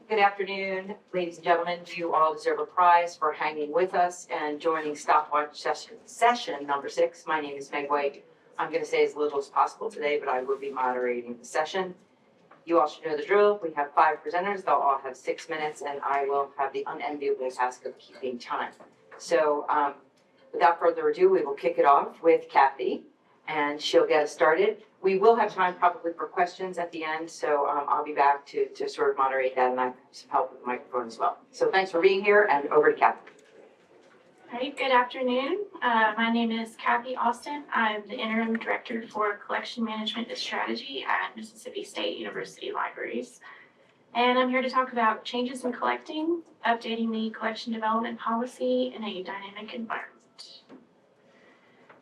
Good afternoon, ladies and gentlemen. You all deserve a prize for hanging with us and joining Stopwatch Session number 6. My name is Meg White. I'm going to say as little as possible today, but I will be moderating the session. You all should know the drill. We have 5 presenters. They'll all have 6 minutes, and I will have the unenviable task of keeping time. So without further ado, we will kick it off with Kathy, and she'll get us started. We will have time probably for questions at the end, so I'll be back to sort of moderate that, and I have some help with the microphone as well. So thanks for being here, and over to Kathy. All right, good afternoon. My name is Kathy Austin. I'm the Interim Director for Collection Management and Strategy at Mississippi State University Libraries. And I'm here to talk about changes in collecting, updating the collection development policy in a dynamic environment.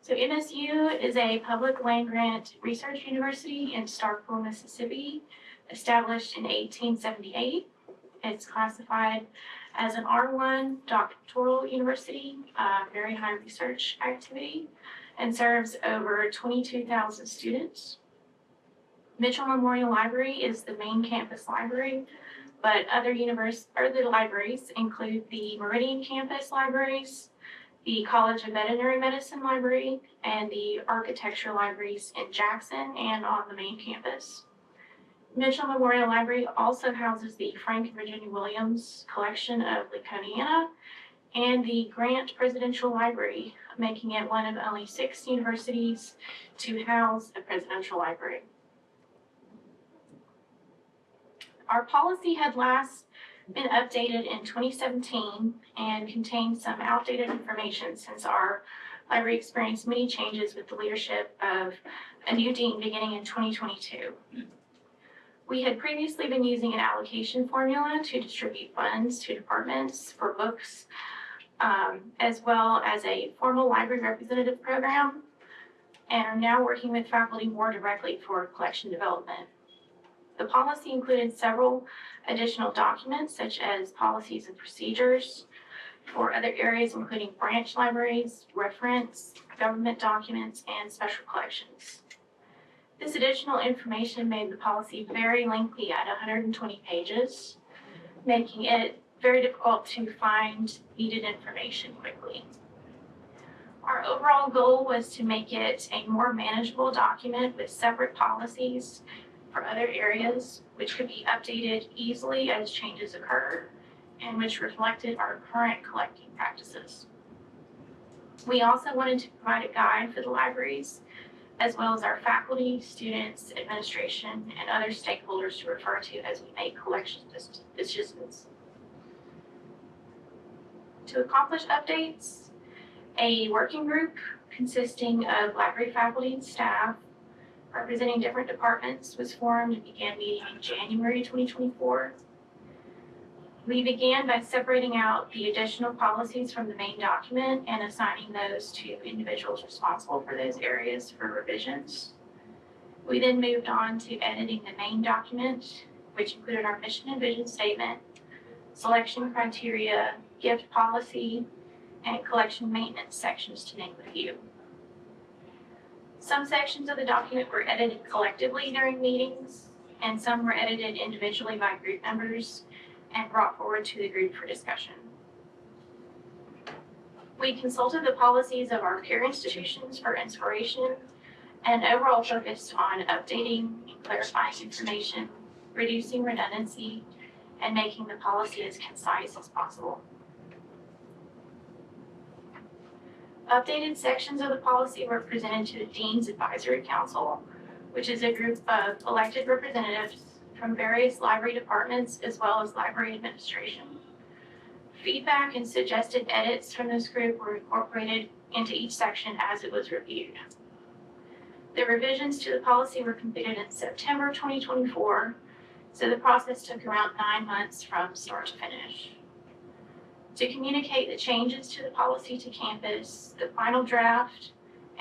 So MSU is a public land-grant research university in Starkville, Mississippi, established in 1878. It's classified as an R1 doctoral university, very high research activity, and serves over 22,000 students. Mitchell Memorial Library is the main campus library, but other libraries include the Meridian campus libraries, the College of Veterinary Medicine Library, and the Architecture Libraries in Jackson and on the main campus. Mitchell Memorial Library also houses the Frank and Virginia Williams collection of Lincolniana and the Grant Presidential Library, making it one of only 6 universities to house a presidential library. Our policy had last been updated in 2017 and contained some outdated information since our library experienced many changes with the leadership of a new dean beginning in 2022. We had previously been using an allocation formula to distribute funds to departments for books, as well as a formal library representative program, and are now working with faculty more directly for collection development. The policy included several additional documents, such as policies and procedures for other areas, including branch libraries, reference, government documents, and special collections. This additional information made the policy very lengthy at 120 pages, making it very difficult to find needed information quickly. Our overall goal was to make it a more manageable document with separate policies for other areas, which could be updated easily as changes occur, and which reflected our current collecting practices. We also wanted to provide a guide for the libraries, as well as our faculty, students, administration, and other stakeholders to refer to as we make collection decisions. To accomplish updates, a working group consisting of library faculty and staff representing different departments was formed and began meeting in January 2024. We began by separating out the additional policies from the main document and assigning those to individuals responsible for those areas for revisions. We then moved on to editing the main document, which included our mission and vision statement, selection criteria, gift policy, and collection maintenance sections, to name a few. Some sections of the document were edited collectively during meetings, and some were edited individually by group members and brought forward to the group for discussion. We consulted the policies of our peer institutions for inspiration and overall focused on updating and clarifying information, reducing redundancy, and making the policy as concise as possible. Updated sections of the policy were presented to the Dean's Advisory Council, which is a group of elected representatives from various library departments as well as library administration. Feedback and suggested edits from this group were incorporated into each section as it was reviewed. The revisions to the policy were completed in September 2024, so the process took around 9 months from start to finish. To communicate the changes to the policy to campus, the final draft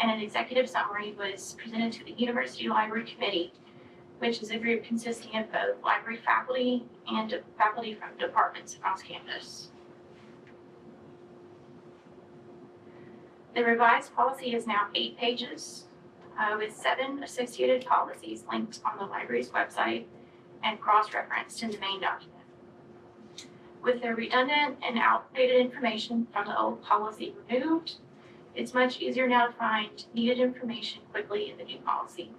and an executive summary was presented to the University Library Committee, which is a group consisting of both library faculty and faculty from departments across campus. The revised policy is now 8 pages, with 7 associated policies linked on the library's website and cross-referenced in the main document. With the redundant and outdated information from the old policy removed, it's much easier now to find needed information quickly in the new policy.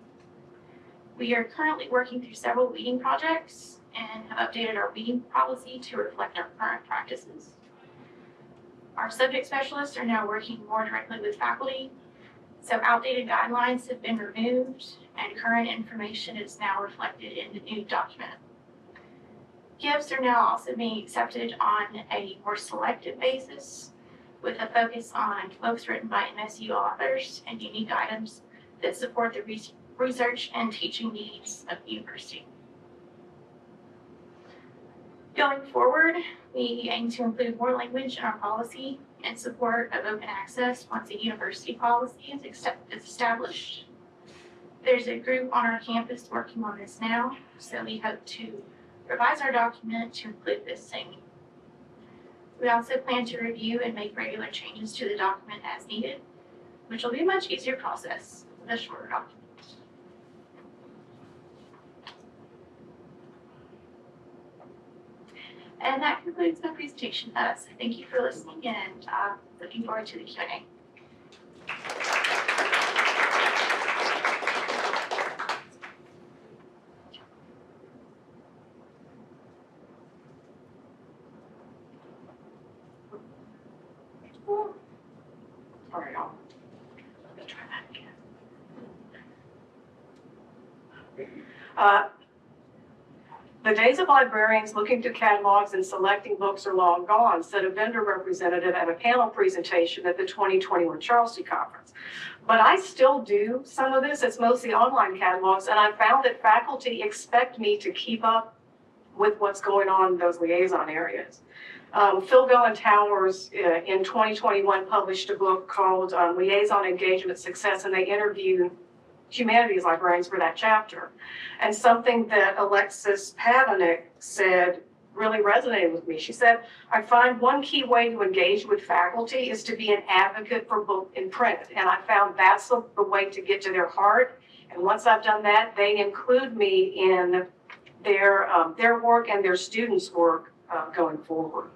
We are currently working through several weeding projects and have updated our weeding policy to reflect our current practices. Our subject specialists are now working more directly with faculty, so outdated guidelines have been removed and current information is now reflected in the new document. Gifts are now also being accepted on a more selective basis with a focus on books written by MSU authors and unique items that support the research and teaching needs of the university. Going forward, we aim to include more language in our policy in support of open access once a university policy is established. There's a group on our campus working on this now, so we hope to revise our document to include this same. We also plan to review and make regular changes to the document as needed, which will be a much easier process with a shorter document. And that concludes my presentation. So thank you for listening, and looking forward to the Q&A. Sorry, I'm gonna try that again. The days of librarians looking through catalogs and selecting books are long gone, said a vendor representative at a panel presentation at the 2021 Charleston Conference. But I still do some of this. It's mostly online catalogs, and I found that faculty expect me to keep up with what's going on in those liaison areas. Phil Goen Towers in 2021 published a book called Liaison Engagement Success, and they interviewed humanities librarians for that chapter. And something that Alexis Pavanik said really resonated with me. She said, I find one key way to engage with faculty is to be an advocate for book in print. And I found that's the way to get to their heart. And once I've done that, they include me in their work and their students' work going forward.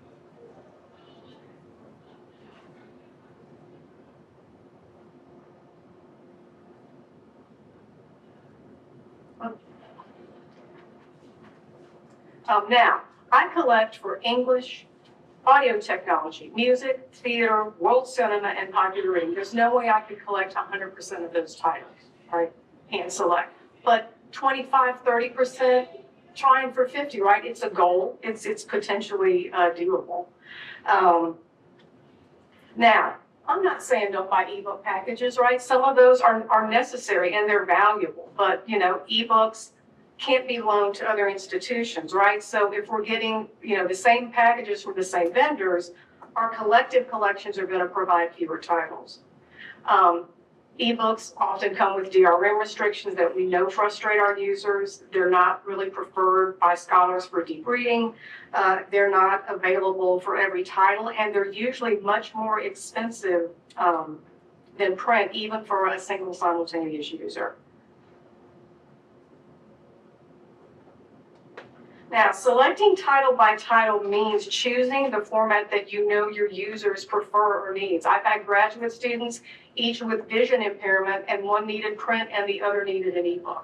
Now, I collect for English, audio technology, music, theater, world cinema, and popular reading. There's no way I could collect 100% of those titles, right? Hand select. But 25, 30%, trying for 50, right? It's a goal. It's potentially doable. Now, I'm not saying don't buy ebook packages, right? Some of those are necessary and they're valuable, but you know, ebooks can't be loaned to other institutions, right? So if we're getting, you know, the same packages from the same vendors, our collective collections are going to provide fewer titles. Ebooks often come with DRM restrictions that we know frustrate our users. They're not really preferred by scholars for deep reading. They're not available for every title, and they're usually much more expensive than print, even for a single simultaneous user. Now, selecting title by title means choosing the format that you know your users prefer or needs. I've had graduate students, each with vision impairment, and one needed print and the other needed an ebook.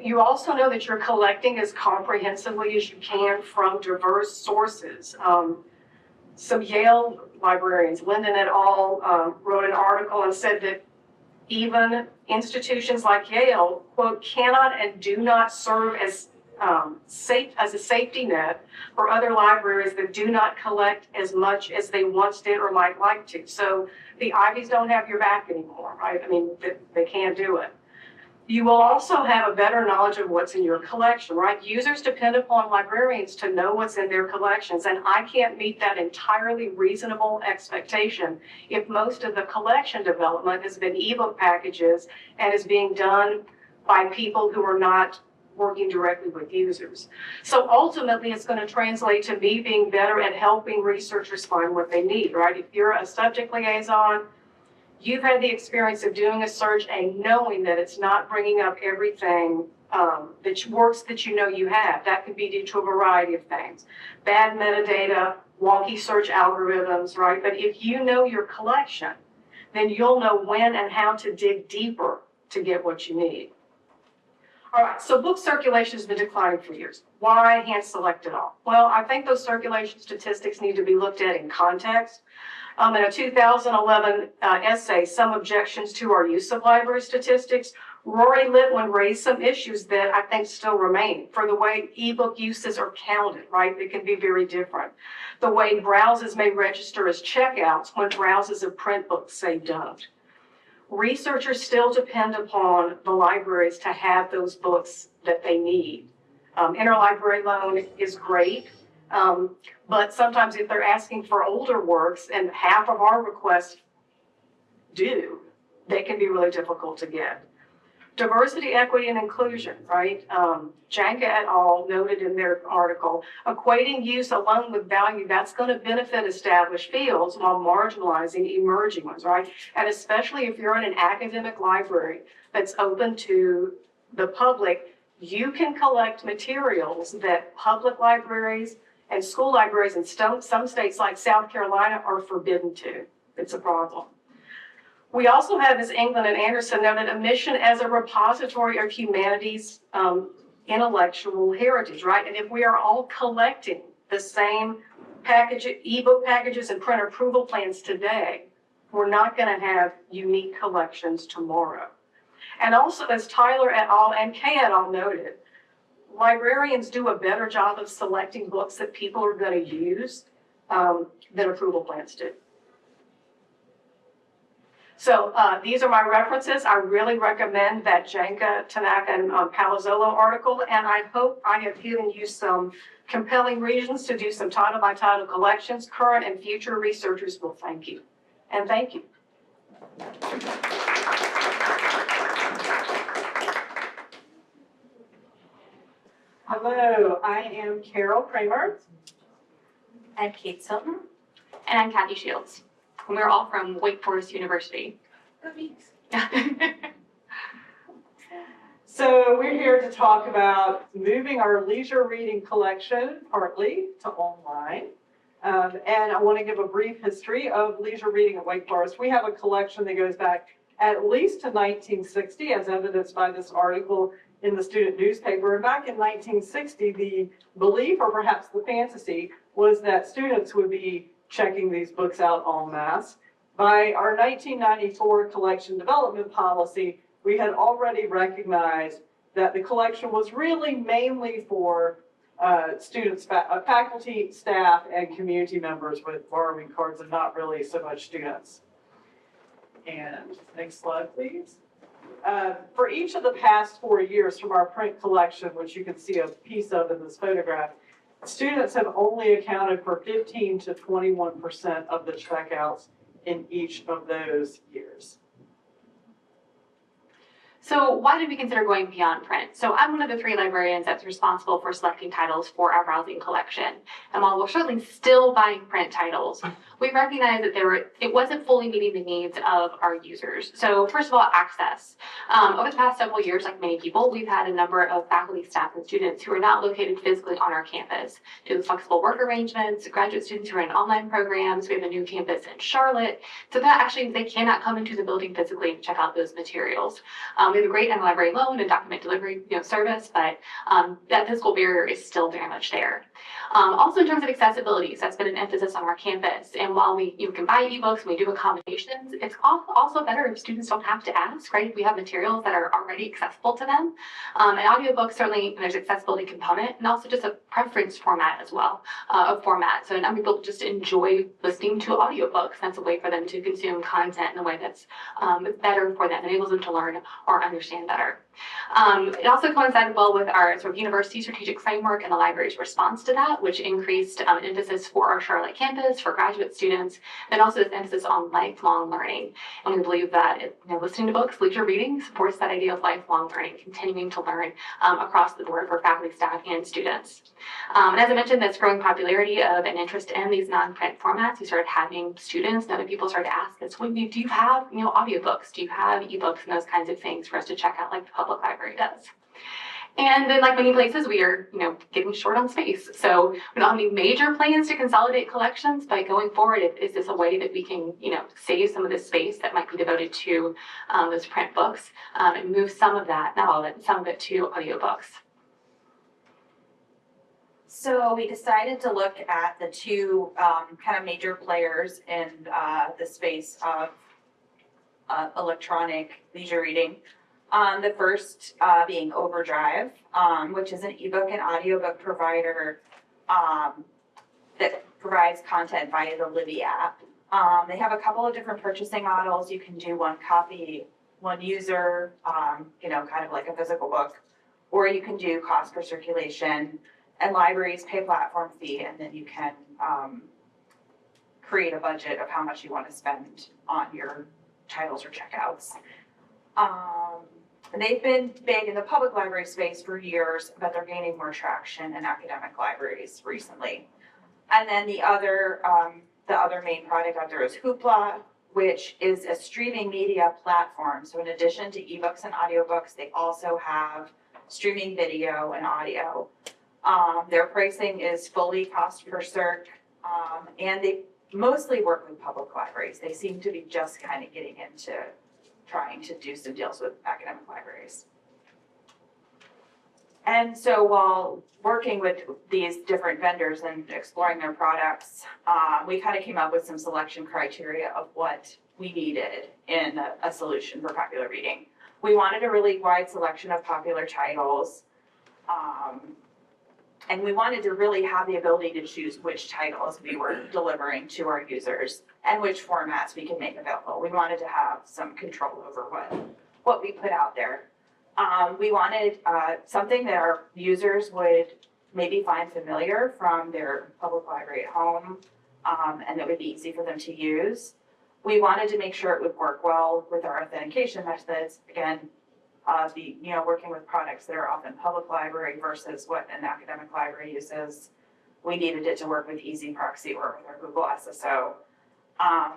You also know that you're collecting as comprehensively as you can from diverse sources. Some Yale librarians, Linden et al., wrote an article and said that even institutions like Yale, quote, cannot and do not serve as a safety net for other libraries that do not collect as much as they once did or might like to. So the Ivies don't have your back anymore, right? I mean, they can't do it. You will also have a better knowledge of what's in your collection, right? Users depend upon librarians to know what's in their collections, and I can't meet that entirely reasonable expectation if most of the collection development has been ebook packages and is being done by people who are not working directly with users. So ultimately, it's going to translate to me being better at helping researchers find what they need, right? If you're a subject liaison, you've had the experience of doing a search and knowing that it's not bringing up everything works that you know you have. That could be due to a variety of things. Bad metadata, wonky search algorithms, right? But if you know your collection, then you'll know when and how to dig deeper to get what you need. All right, so book circulation has been declining for years. Why hand select it all? Well, I think those circulation statistics need to be looked at in context. In a 2011 essay, Some Objections to Our Use of Library Statistics, Rory Litwin raised some issues that I think still remain for the way ebook uses are counted, right? They can be very different. The way browses may register as checkouts when browses of print books say don't. Researchers still depend upon the libraries to have those books that they need. Interlibrary loan is great, but sometimes if they're asking for older works and half of our requests do, they can be really difficult to get. Diversity, equity, and inclusion, right? Janka et al. Noted in their article, equating use alone with value, that's going to benefit established fields while marginalizing emerging ones, right? And especially if you're in an academic library that's open to the public, you can collect materials that public libraries and school libraries in some states like South Carolina are forbidden to. It's a problem. We also have, as England and Anderson noted, a mission as a repository of humanities intellectual heritage, right? And if we are all collecting the same ebook packages and print approval plans today, we're not going to have unique collections tomorrow. And also, as Tyler et al. And Kay et al. Noted, librarians do a better job of selecting books that people are going to use than approval plans do. So these are my references. I really recommend that Janka, Tanaka, and Palazzolo article, and I hope I have given you some compelling reasons to do some title-by-title collections. Current and future researchers will thank you. And thank you. Hello, I am Carol Kramer. I'm Kate Sutton. And I'm Kathy Shields. And we're all from Wake Forest University. So we're here to talk about moving our leisure reading collection partly to online. And I want to give a brief history of leisure reading at Wake Forest. We have a collection that goes back at least to 1960, as evidenced by this article in the student newspaper. And back in 1960, the belief, or perhaps the fantasy, was that students would be checking these books out en masse. By our 1994 collection development policy, we had already recognized that the collection was really mainly for students, faculty, staff, and community members with borrowing cards, and not really so much students. And next slide, please. For each of the past 4 years from our print collection, which you can see a piece of in this photograph, students have only accounted for 15 to 21% of the checkouts in each of those years. So why did we consider going beyond print? So I'm one of the 3 librarians that's responsible for selecting titles for our browsing collection. And while we're certainly still buying print titles, we recognize that it wasn't fully meeting the needs of our users. So first of all, access. Over the past several years, like many people, we've had a number of faculty, staff, and students who are not located physically on our campus due to flexible work arrangements, graduate students who are in online programs. We have a new campus in Charlotte. So that actually, they cannot come into the building physically and check out those materials. We have a great interlibrary loan and document delivery service, but that physical barrier is still very much there. Also in terms of accessibility, so that's been an emphasis on our campus. And while you can buy ebooks and we do accommodations, it's also better if students don't have to ask, right? We have materials that are already accessible to them. And audiobooks, certainly there's accessibility component and also just a preference format as well, of format. So now people just enjoy listening to audiobooks. That's a way for them to consume content in a way that's better for them, enables them to learn or understand better. It also coincided well with our sort of university strategic framework and the library's response to that, which increased emphasis for our Charlotte campus, for graduate students, and also this emphasis on lifelong learning. And we believe that listening to books, leisure reading, supports that idea of lifelong learning, continuing to learn across the board for faculty, staff, and students. And as I mentioned, this growing popularity of an interest in these non-print formats, we started having students and other people started to ask us, well, do you have audiobooks? Do you have ebooks and those kinds of things for us to check out like the public library does? And then like many places, we are, getting short on space. So we don't have any major plans to consolidate collections, but going forward, is this a way that we can, save some of the space that might be devoted to those print books and move some of that, not all of it, some of it to audiobooks. So we decided to look at the two kind of major players in the space of electronic leisure reading. The first being Overdrive, which is an ebook and audiobook provider that provides content via the Libby app. They have a couple of different purchasing models. You can do one copy, one user, kind of like a physical book, or you can do cost per circulation, and libraries pay platform fee, and then you can create a budget of how much you want to spend on your titles or checkouts. They've been big in the public library space for years, but they're gaining more traction in academic libraries recently. And then the other main product out there is Hoopla, which is a streaming media platform. So in addition to ebooks and audiobooks, they also have streaming video and audio. Their pricing is fully cost per circ, and they mostly work with public libraries. They seem to be just kind of getting into trying to do some deals with academic libraries. And so while working with these different vendors and exploring their products, we kind of came up with some selection criteria of what we needed in a solution for popular reading. We wanted a really wide selection of popular titles, and we wanted to really have the ability to choose which titles we were delivering to our users and which formats we can make available. We wanted to have some control over what we put out there. We wanted something that our users would maybe find familiar from their public library at home, and that would be easy for them to use. We wanted to make sure it would work well with our authentication methods. Again, working with products that are often public library versus what an academic library uses. We needed it to work with Easy Proxy or with our Google SSO.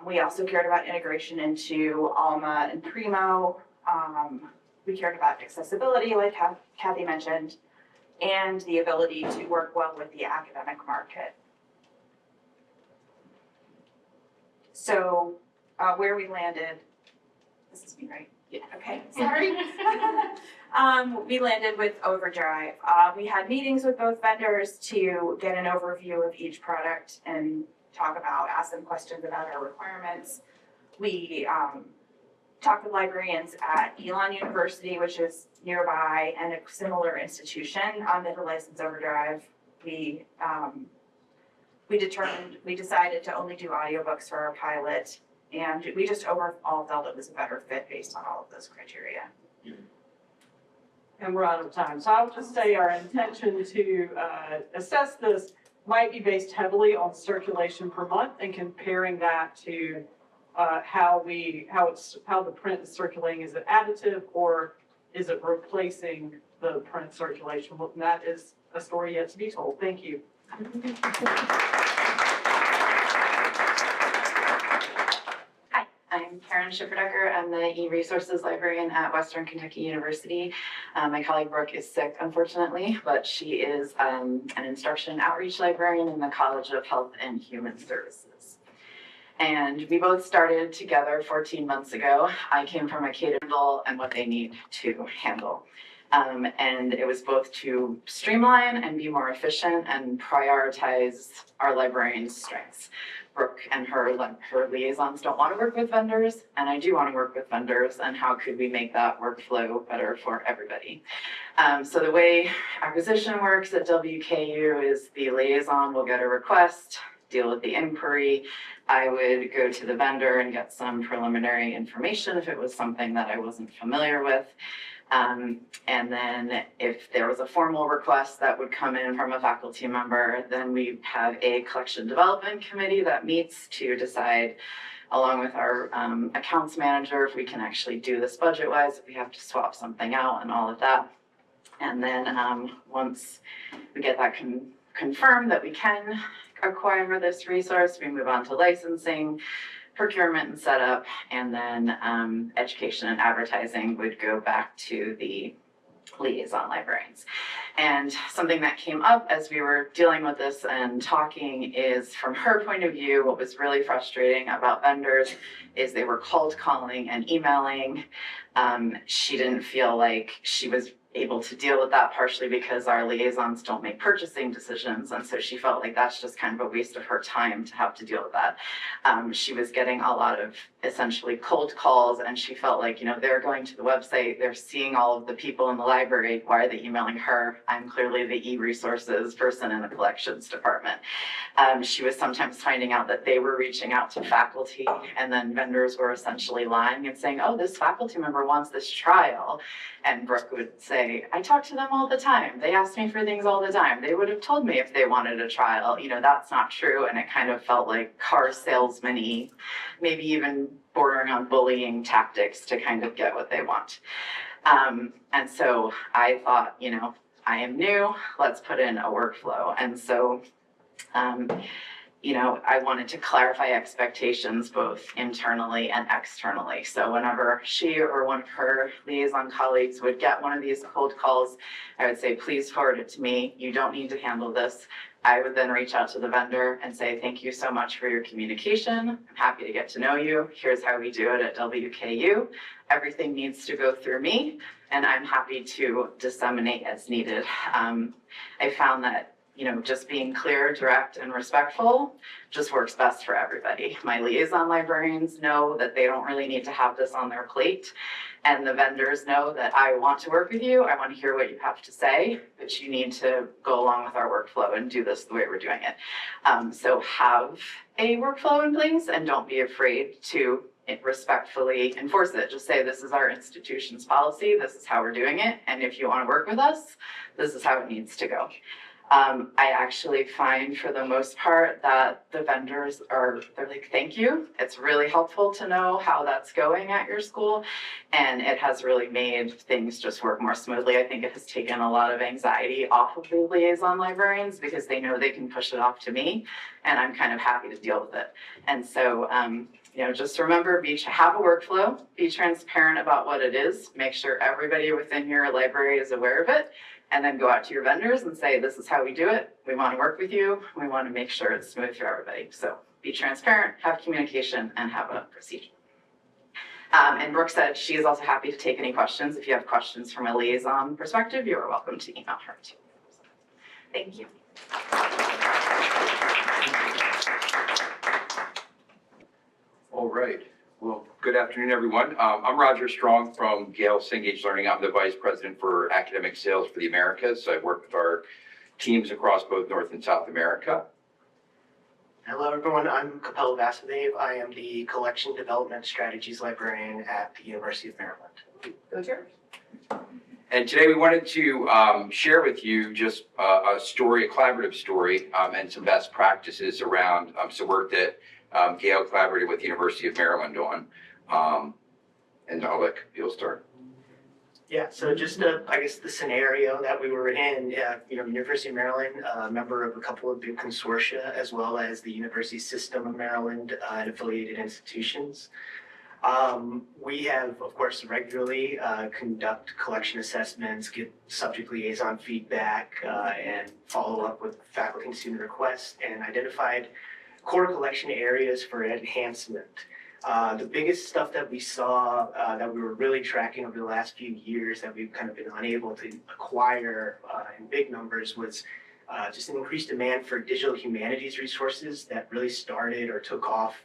We also cared about integration into Alma and Primo. We cared about accessibility, like Kathy mentioned, and the ability to work well with the academic market. So where we landed, this is me, right? Yeah. Okay, sorry. We landed with Overdrive. We had meetings with both vendors to get an overview of each product and ask them questions about our requirements. We talked with librarians at Elon University, which is nearby, and a similar institution that had licensed Overdrive. We decided to only do audiobooks for our pilot, and we just overall felt it was a better fit based on all of those criteria. And we're out of time. So I would just say our intention to assess this might be based heavily on circulation per month and comparing that to how the print is circulating. Is it additive or is it replacing the print circulation? Well, that is a story yet to be told. Thank you. Hi, I'm Karen Schifferdecker. I'm the e-resources librarian at Western Kentucky University. My colleague Brooke is sick, unfortunately, but she is an instruction outreach librarian in the College of Health and Human Services. And we both started together 14 months ago. I came from a K to handle and what they need to handle. And it was both to streamline and be more efficient and prioritize our librarians' strengths. Brooke and her liaisons don't want to work with vendors, and I do want to work with vendors, and how could we make that workflow better for everybody? So the way acquisition works at WKU is the liaison will get a request, deal with the inquiry. I would go to the vendor and get some preliminary information if it was something that I wasn't familiar with. And then if there was a formal request that would come in from a faculty member, then we have a collection development committee that meets to decide, along with our accounts manager, if we can actually do this budget-wise, if we have to swap something out and all of that. And then once we get that confirmed that we can acquire this resource, we move on to licensing, procurement and setup, and then education and advertising would go back to the liaison librarians. And something that came up as we were dealing with this and talking is, from her point of view, what was really frustrating about vendors is they were cold calling and emailing. She didn't feel like she was able to deal with that, partially because our liaisons don't make purchasing decisions, and so she felt like that's just kind of a waste of her time to have to deal with that. She was getting a lot of essentially cold calls, and she felt like, they're going to the website, they're seeing all of the people in the library, why are they emailing her? I'm clearly the e-resources person in the collections department. She was sometimes finding out that they were reaching out to faculty, and then vendors were essentially lying and saying, oh, this faculty member wants this trial. And Brooke would say, I talk to them all the time. They ask me for things all the time. They would have told me if they wanted a trial. That's not true. And it kind of felt like car salesman-y, maybe even bordering on bullying tactics to kind of get what they want. And so I thought, I am new, let's put in a workflow. And so I wanted to clarify expectations both internally and externally. So whenever she or one of her liaison colleagues would get one of these cold calls, I would say, please forward it to me. You don't need to handle this. I would then reach out to the vendor and say, thank you so much for your communication. I'm happy to get to know you. Here's how we do it at WKU. Everything needs to go through me, and I'm happy to disseminate as needed. I found that just being clear, direct, and respectful just works best for everybody. My liaison librarians know that they don't really need to have this on their plate, and the vendors know that I want to work with you, I want to hear what you have to say, but you need to go along with our workflow and do this the way we're doing it. So have a workflow in place, and don't be afraid to respectfully enforce it. Just say, this is our institution's policy, this is how we're doing it, and if you want to work with us, this is how it needs to go. I actually find, for the most part, that the vendors they're like, thank you. It's really helpful to know how that's going at your school. And it has really made things just work more smoothly. I think it has taken a lot of anxiety off of the liaison librarians, because they know they can push it off to me, and I'm kind of happy to deal with it. And so, just remember, have a workflow, be transparent about what it is, make sure everybody within your library is aware of it, and then go out to your vendors and say, this is how we do it. We want to work with you. We want to make sure it's smooth for everybody. So be transparent, have communication, and have a procedure. And Brooke said she is also happy to take any questions. If you have questions from a liaison perspective, you are welcome to email her too. So, thank you. All right. Well, good afternoon, everyone. I'm Roger Strong from Gale Cengage Learning. I'm the Vice President for Academic Sales for the Americas. So I work with our teams across both North and South America. Hello, everyone. I'm Kapil Vasudev. I am the Collection Development Strategies Librarian at the University of Maryland. Go here. And today we wanted to share with you just a story, a collaborative story, and some best practices around some work that Gale collaborated with the University of Maryland on. And I'll let Kapil start. Yeah, so just I guess the scenario that we were in, University of Maryland, a member of a couple of big consortia, as well as the University System of Maryland and affiliated institutions. We have, of course, regularly conduct collection assessments, get subject liaison feedback, and follow up with faculty and student requests, and identified core collection areas for enhancement. The biggest stuff that we saw that we were really tracking over the last few years that we've kind of been unable to acquire in big numbers was just an increased demand for digital humanities resources that really started or took off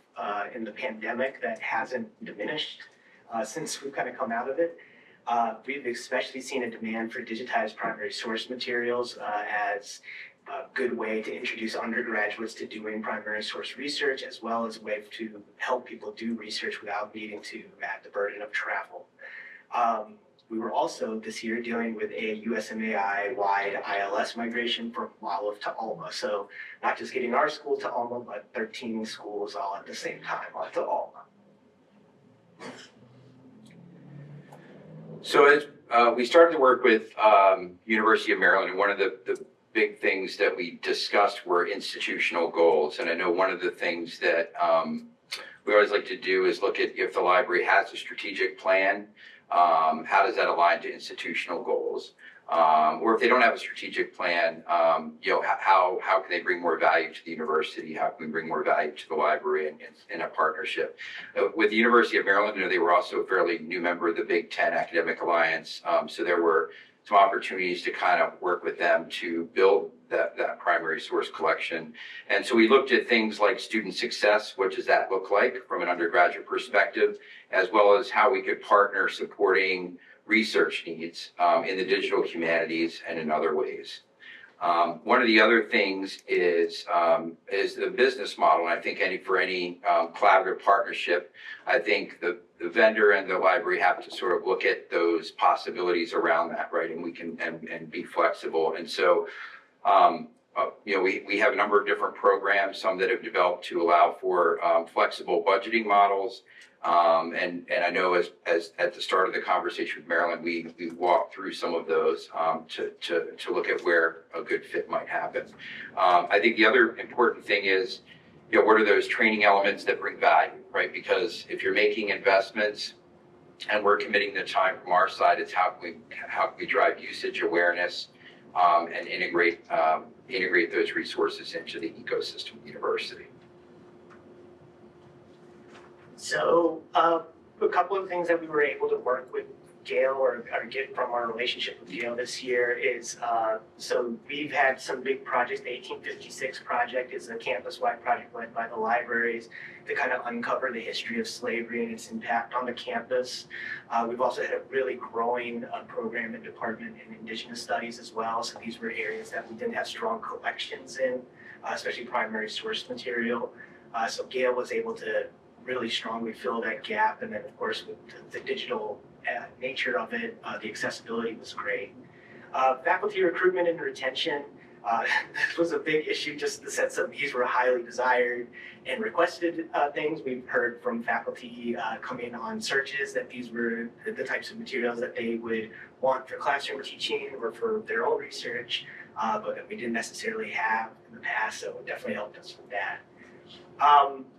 in the pandemic that hasn't diminished since we've kind of come out of it. We've especially seen a demand for digitized primary source materials as a good way to introduce undergraduates to doing primary source research, as well as a way to help people do research without needing to add the burden of travel. We were also this year dealing with a USMAI-wide ILS migration from Wolof to Alma. So not just getting our school to Alma, but 13 schools all at the same time onto Alma. So as we started to work with University of Maryland, and one of the big things that we discussed were institutional goals. And I know one of the things that we always like to do is look at if the library has a strategic plan, how does that align to institutional goals? or if they don't have a strategic plan, how can they bring more value to the university? How can we bring more value to the library in a partnership? With the University of Maryland, they were also a fairly new member of the Big Ten Academic Alliance, so there were some opportunities to kind of work with them to build that primary source collection. And so we looked at things like student success, what does that look like from an undergraduate perspective, as well as how we could partner supporting research needs in the digital humanities and in other ways. One of the other things is the business model. And I think for any collaborative partnership, I think the vendor and the library have to sort of look at those possibilities around that, right? And we can and be flexible. And so, we have a number of different programs, some that have developed to allow for flexible budgeting models. And I know as at the start of the conversation with Marilyn, we walked through some of those to look at where a good fit might happen. I think the other important thing is, what are those training elements that bring value, right? Because if you're making investments and we're committing the time from our side, it's how can we drive usage awareness and integrate those resources into the ecosystem of the university. So a couple of things that we were able to work with Gail or get from our relationship with Gail this year is, so we've had some big projects. The 1856 project is a campus-wide project led by the libraries to kind of uncover the history of slavery and its impact on the campus. We've also had a really growing program and department in Indigenous Studies as well. So these were areas that we didn't have strong collections in, especially primary source material. So Gail was able to really strongly fill that gap. And then of course with the digital nature of it, the accessibility was great. Faculty recruitment and retention, this was a big issue, just in the sense of these were highly desired and requested things. We've heard from faculty coming on searches that these were the types of materials that they would want for classroom teaching or for their own research, but that we didn't necessarily have in the past, so it definitely helped us with that.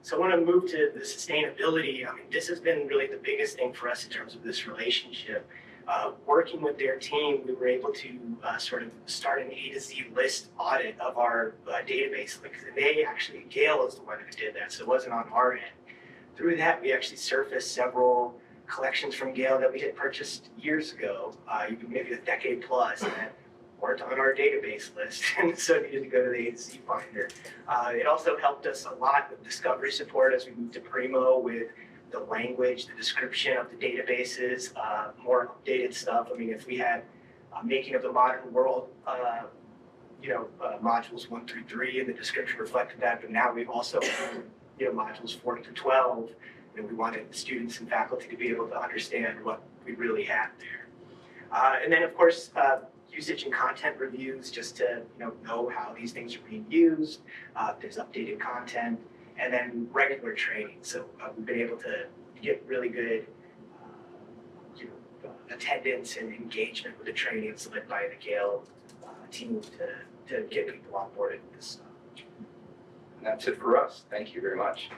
So I want to move to the sustainability. I mean, this has been really the biggest thing for us in terms of this relationship. Working with their team, we were able to sort of start an A to Z list audit of our database. Gail is the one who did that, so it wasn't on our end. Through that, we actually surfaced several collections from Gail that we had purchased years ago, even maybe a decade plus, that weren't on our database list, and so needed to go to the A to Z finder. It also helped us a lot with discovery support as we moved to Primo with the language, the description of the databases, more updated stuff. I mean, if we had Making of the Modern World, modules 1 through 3, and the description reflected that, but now we've also, modules 4 through 12, and we wanted students and faculty to be able to understand what we really had there. And then, of course, usage and content reviews, just to know how these things are being used, if there's updated content, and then regular training. So we've been able to get really good attendance and engagement with the trainings led by the Gail team to get people on board with this stuff. And that's it for us. Thank you very much.